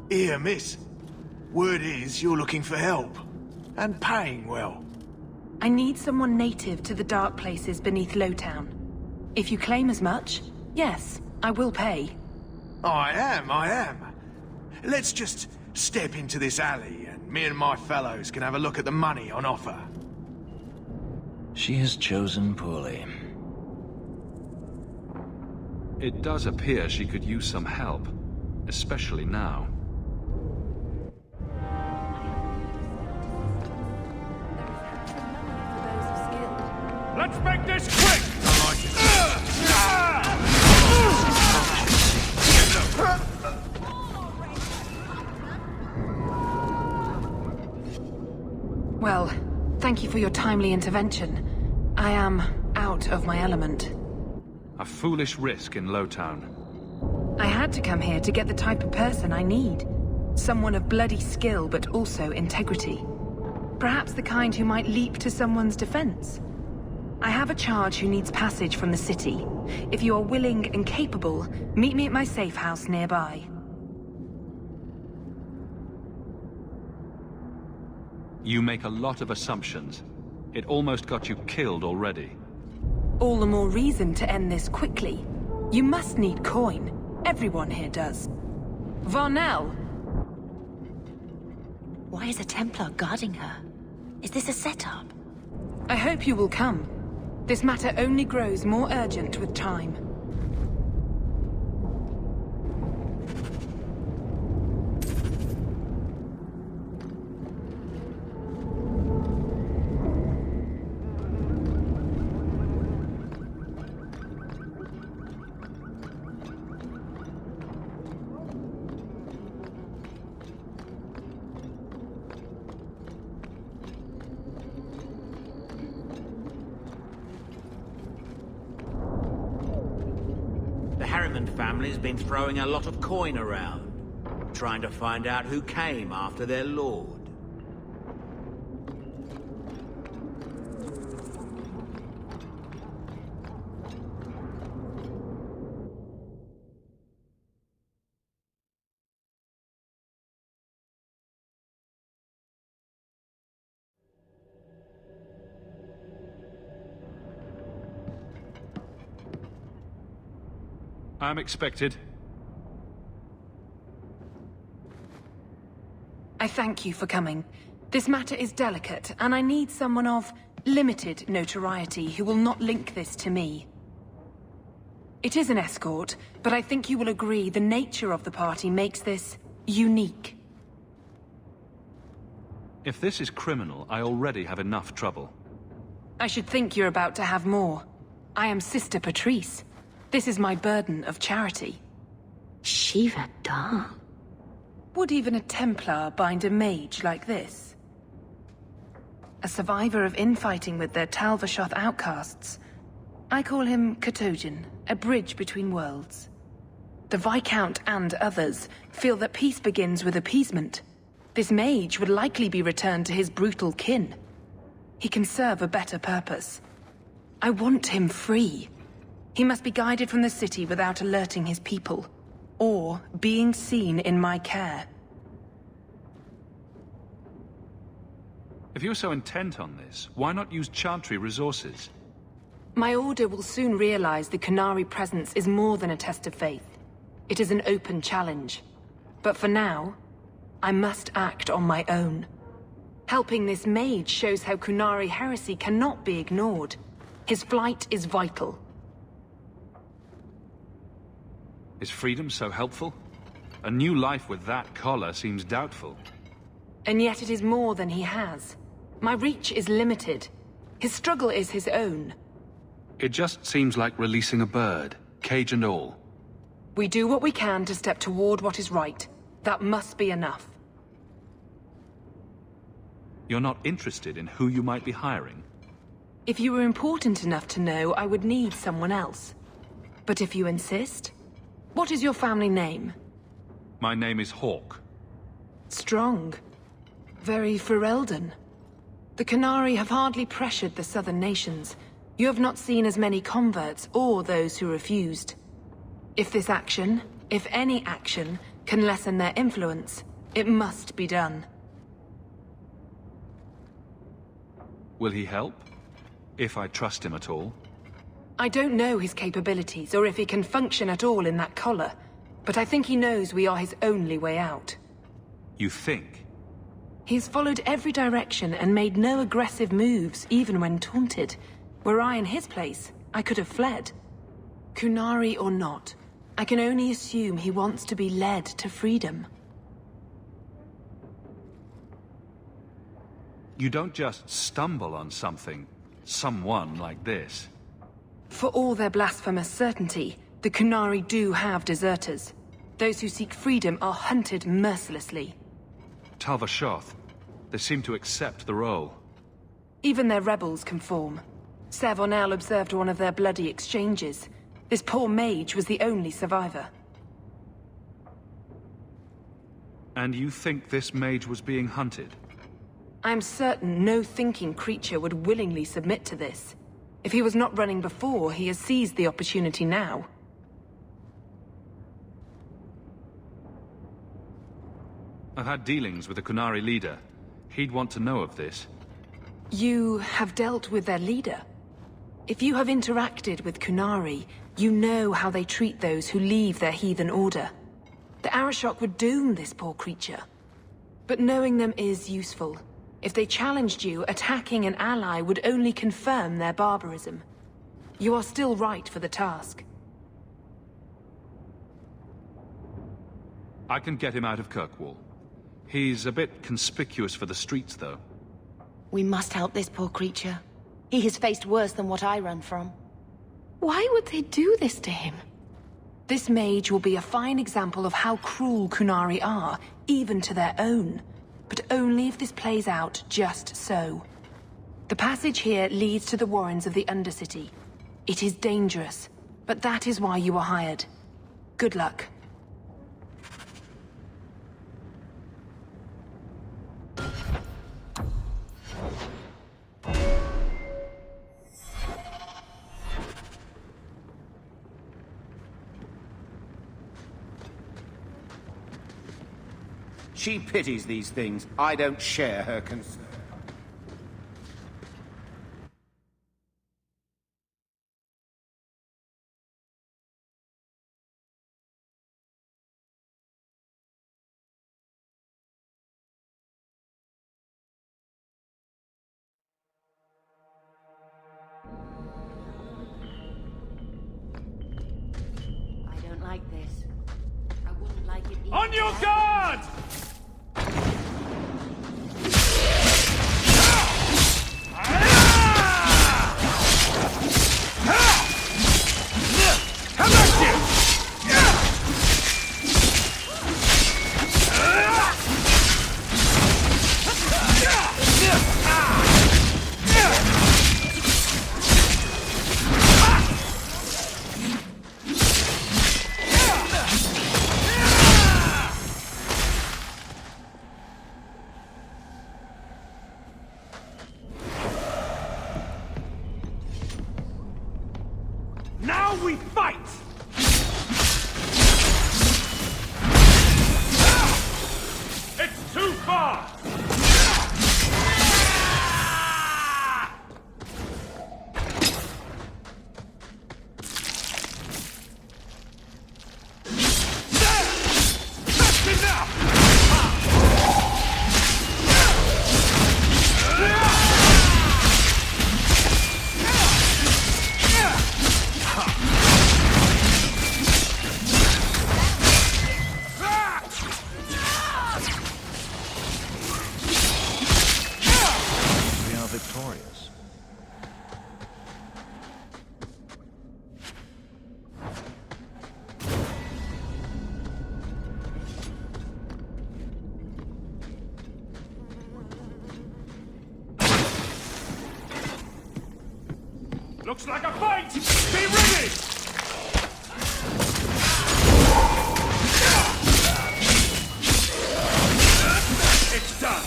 Here, miss. Word is you're looking for help. And paying well. I need someone native to the dark places beneath Lowtown. If you claim as much, yes, I will pay. I am. Let's just step into this alley, and me and my fellows can have a look at the money on offer. She has chosen poorly. It does appear she could use some help, especially now. Let's make this quick! Well, thank you for your timely intervention. I am out of my element. A foolish risk in Lowtown. I had to come here to get the type of person I need. Someone of bloody skill, but also integrity. Perhaps the kind who might leap to someone's defense. I have a charge who needs passage from the city. If you are willing and capable, meet me at my safe house nearby. You make a lot of assumptions. It almost got you killed already. All the more reason to end this quickly. You must need coin. Everyone here does. Varnell! Why is a Templar guarding her? Is this a setup? I hope you will come. This matter only grows more urgent with time. The Harriman family's been throwing a lot of coin around, trying to find out who came after their lord. I'm expected. I thank you for coming. This matter is delicate, and I need someone of limited notoriety who will not link this to me. It is an escort, but I think you will agree the nature of the party makes this unique. If this is criminal, I already have enough trouble. I should think you're about to have more. I am Sister Patrice. This is my burden of charity. Shiva Da. Would even a Templar bind a mage like this? A survivor of infighting with their Tal Vashoth outcasts. I call him Katojan, a bridge between worlds. The Viscount and others feel that peace begins with appeasement. This mage would likely be returned to his brutal kin. He can serve a better purpose. I want him free. He must be guided from the city without alerting his people, or being seen in my care. If you're so intent on this, why not use Chantry resources? My order will soon realize the Qunari presence is more than a test of faith. It is an open challenge. But for now, I must act on my own. Helping this mage shows how Qunari heresy cannot be ignored. His flight is vital. Is freedom so helpful? A new life with that collar seems doubtful. And yet it is more than he has. My reach is limited. His struggle is his own. It just seems like releasing a bird, cage and all. We do what we can to step toward what is right. That must be enough. You're not interested in who you might be hiring? If you were important enough to know, I would need someone else. But if you insist... What is your family name? My name is Hawke. Strong. Very Ferelden. The Qunari have hardly pressured the southern nations. You have not seen as many converts or those who refused. If this action, if any action, can lessen their influence, it must be done. Will he help? If I trust him at all? I don't know his capabilities, or if he can function at all in that collar, but I think he knows we are his only way out. You think? He's followed every direction and made no aggressive moves, even when taunted. Were I in his place, I could have fled. Qunari or not, I can only assume he wants to be led to freedom. You don't just stumble on someone like this. For all their blasphemous certainty, the Qunari do have deserters. Those who seek freedom are hunted mercilessly. Tal Vashoth, they seem to accept the role. Even their rebels conform. Savonel observed one of their bloody exchanges. This poor mage was the only survivor. And you think this mage was being hunted? I'm certain no thinking creature would willingly submit to this. If he was not running before, he has seized the opportunity now. I've had dealings with the Qunari leader. He'd want to know of this. You have dealt with their leader? If you have interacted with Qunari, you know how they treat those who leave their heathen order. The Arishok would doom this poor creature. But knowing them is useful. If they challenged you, attacking an ally would only confirm their barbarism. You are still right for the task. I can get him out of Kirkwall. He's a bit conspicuous for the streets, though. We must help this poor creature. He has faced worse than what I run from. Why would they do this to him? This mage will be a fine example of how cruel Qunari are, even to their own. But only if this plays out just so. The passage here leads to the warrens of the Undercity. It is dangerous, but that is why you were hired. Good luck. She pities these things. I don't share her concern. I don't like this. I wouldn't like it either. On your guard! Now we fight! It's too far! That's enough! We are victorious. Looks like a fight! Be ready! It's done!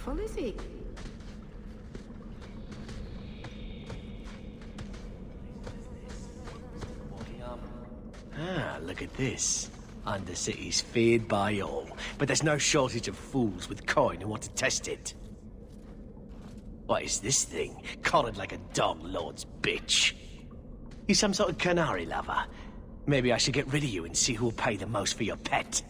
powerful, is he? Ah, look at this. Undercity's feared by all, but there's no shortage of fools with coin who want to test it. What is this thing? Collared like a dog lord's bitch. You some sort of canary lover? Maybe I should get rid of you and see who'll pay the most for your pet.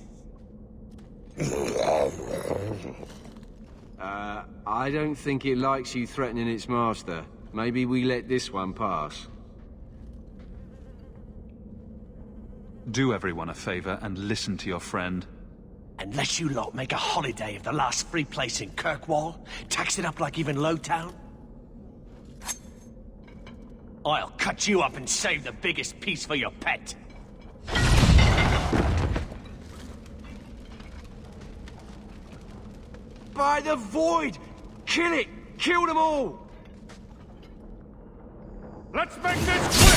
I don't think it likes you threatening its master. Maybe we let this one pass. Do everyone a favor and listen to your friend. Unless you lot make a holiday of the last free place in Kirkwall, tax it up like even Lowtown, I'll cut you up and save the biggest piece for your pet. By the Void! Kill it! Kill them all! Let's make this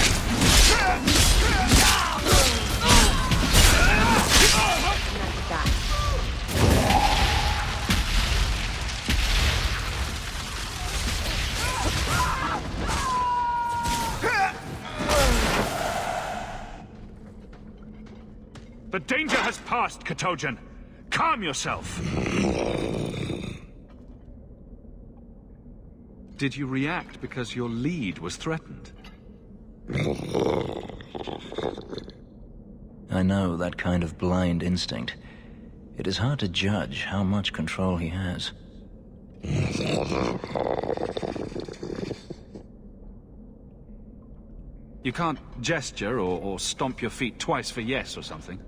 The danger has passed, Katojan. Calm yourself. Did you react because your lead was threatened? I know that kind of blind instinct. It is hard to judge how much control he has. You can't gesture or stomp your feet twice for yes or something.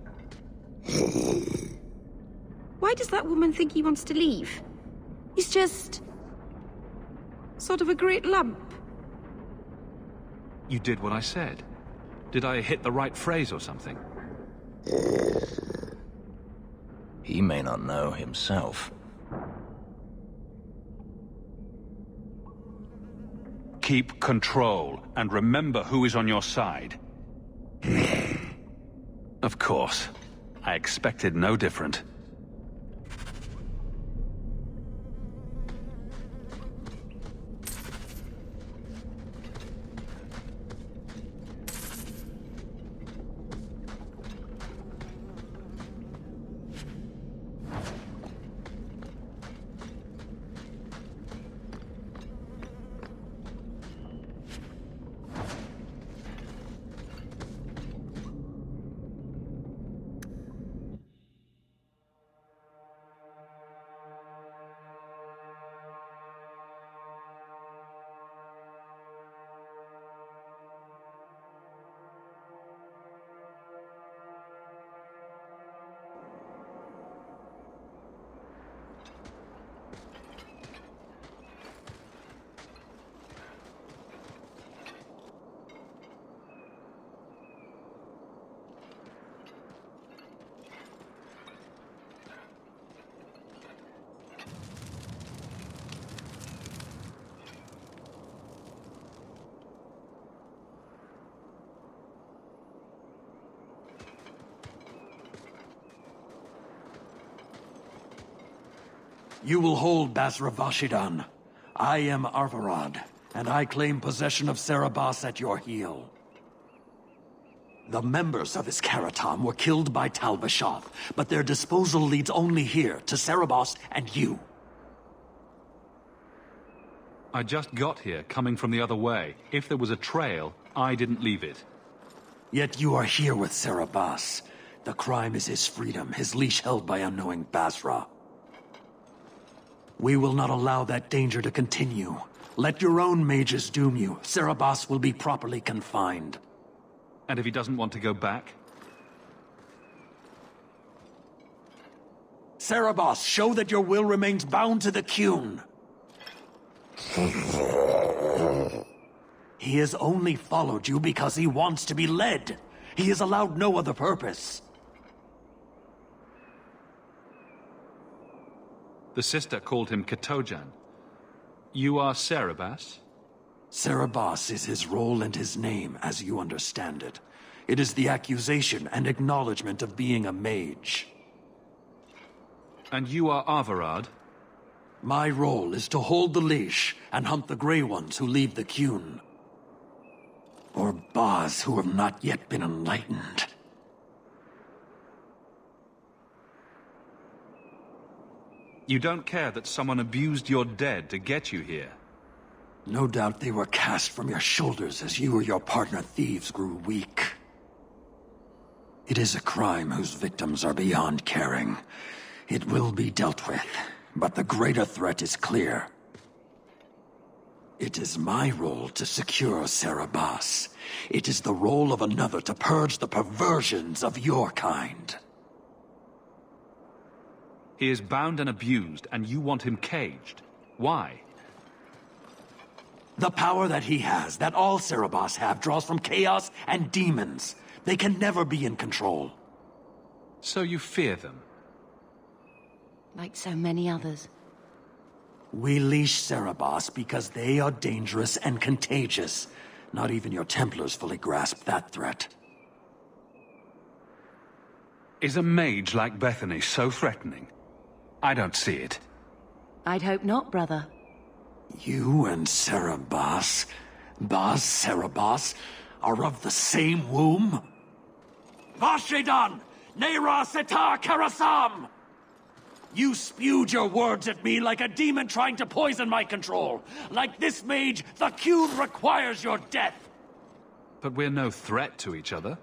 Why does that woman think he wants to leave? He's just... sort of a great lump. You did what I said. Did I hit the right phrase or something? He may not know himself. Keep control, and remember who is on your side. Of course. I expected no different. You will hold Basra Vashidan. I am Arvarad, and I claim possession of Serabas at your heel. The members of Iskaratam were killed by Tal Vashoth, but their disposal leads only here, to Serabas and you. I just got here, coming from the other way. If there was a trail, I didn't leave it. Yet you are here with Serabas. The crime is his freedom, his leash held by unknowing Basra. We will not allow that danger to continue. Let your own mages doom you. Serabas will be properly confined. And if he doesn't want to go back? Serabas, show that your will remains bound to the Qun. He has only followed you because he wants to be led. He has allowed no other purpose. The sister called him Katojan. You are Serabas? Serabas is his role and his name, as you understand it. It is the accusation and acknowledgement of being a mage. And you are Arvarad? My role is to hold the leash and hunt the Grey Ones who leave the Qun. Or Baz who have not yet been enlightened. You don't care that someone abused your dead to get you here? No doubt they were cast from your shoulders as you or your partner thieves grew weak. It is a crime whose victims are beyond caring. It will be dealt with, but the greater threat is clear. It is my role to secure Serabas. It is the role of another to purge the perversions of your kind. He is bound and abused, and you want him caged. Why? The power that he has, that all Serabas have, draws from chaos and demons. They can never be in control. So you fear them? Like so many others. We leash Serabas because they are dangerous and contagious. Not even your Templars fully grasp that threat. Is a mage like Bethany so threatening? I don't see it. I'd hope not, brother. You and Serabas, Baz Serabas, are of the same womb? Vashidan! Neira Setar Karasam! You spewed your words at me like a demon trying to poison my control. Like this mage, the Qun requires your death. But we're no threat to each other.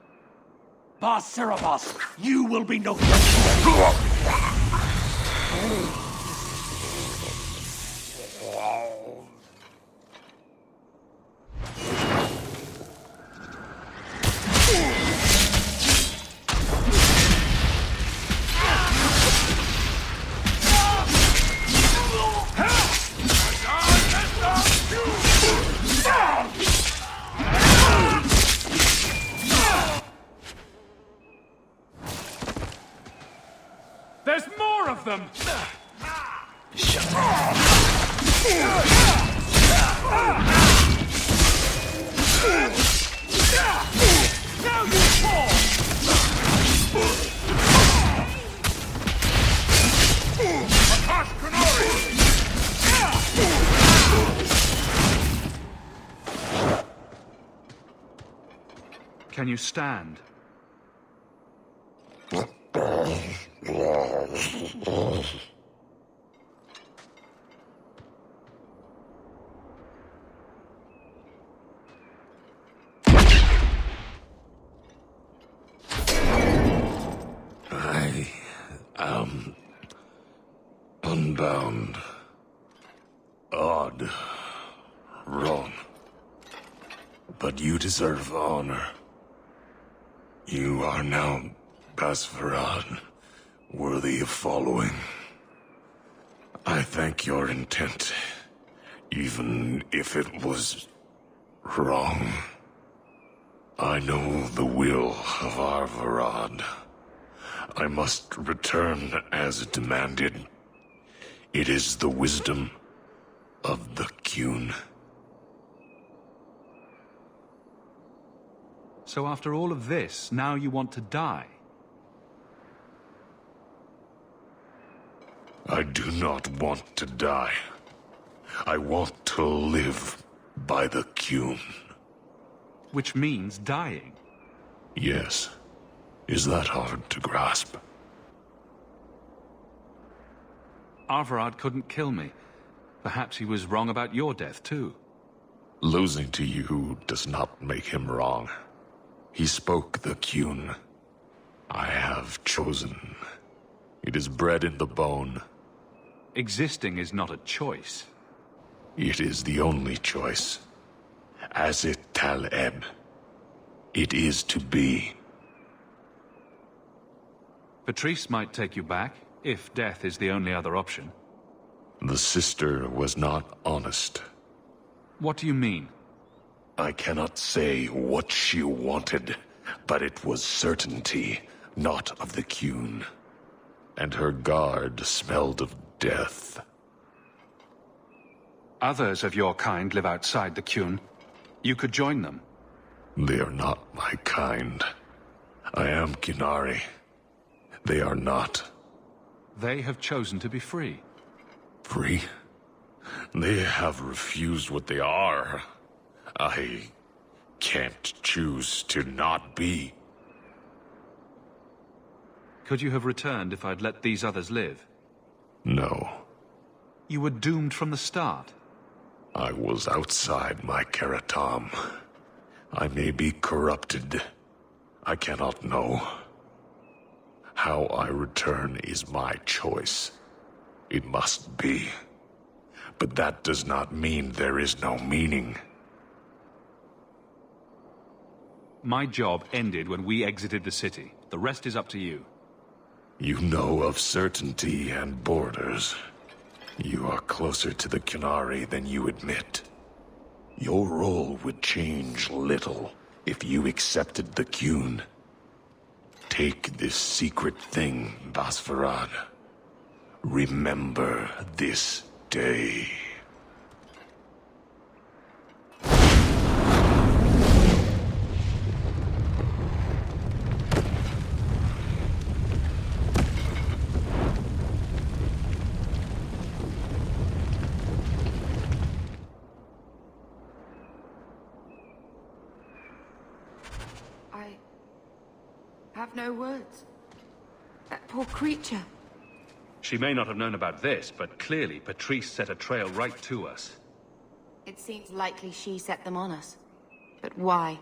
Baz Serabas, you will be no threat. There's more of them! Now you fall! Akash Kanari! Can you stand? I am unbound. Odd. Wrong. But you deserve honor. You are now Basvarad, worthy of following. I thank your intent, even if it was wrong. I know the will of Arvarad. I must return as demanded. It is the wisdom of the Qun. So after all of this, now you want to die? I do not want to die. I want to live by the Qun. Which means dying. Yes. Is that hard to grasp? Arvarad couldn't kill me. Perhaps he was wrong about your death, too. Losing to you does not make him wrong. He spoke the Qun. I have chosen. It is bred in the bone. Existing is not a choice. It is the only choice. As it Taleb. It is to be. Patrice might take you back, if death is the only other option. The sister was not honest. What do you mean? I cannot say what she wanted, but it was certainty, not of the Qun. And her guard smelled of death. Others of your kind live outside the Qun. You could join them. They are not my kind. I am Qunari. They are not. They have chosen to be free. free. They have refused what they are. I can't choose to not be. Could you have returned if I'd let these others live? No. You were doomed from the start. I was outside my Keratam. I may be corrupted. I cannot know. How I return is my choice. It must be. But that does not mean there is no meaning. My job ended when we exited the city. The rest is up to you. You know of certainty and borders. You are closer to the Qunari than you admit. Your role would change little if you accepted the Qun. Take this secret thing, Basfarad. Remember this day. I have no words. That poor creature. She may not have known about this, but clearly Patrice set a trail right to us. It seems likely she set them on us. But why?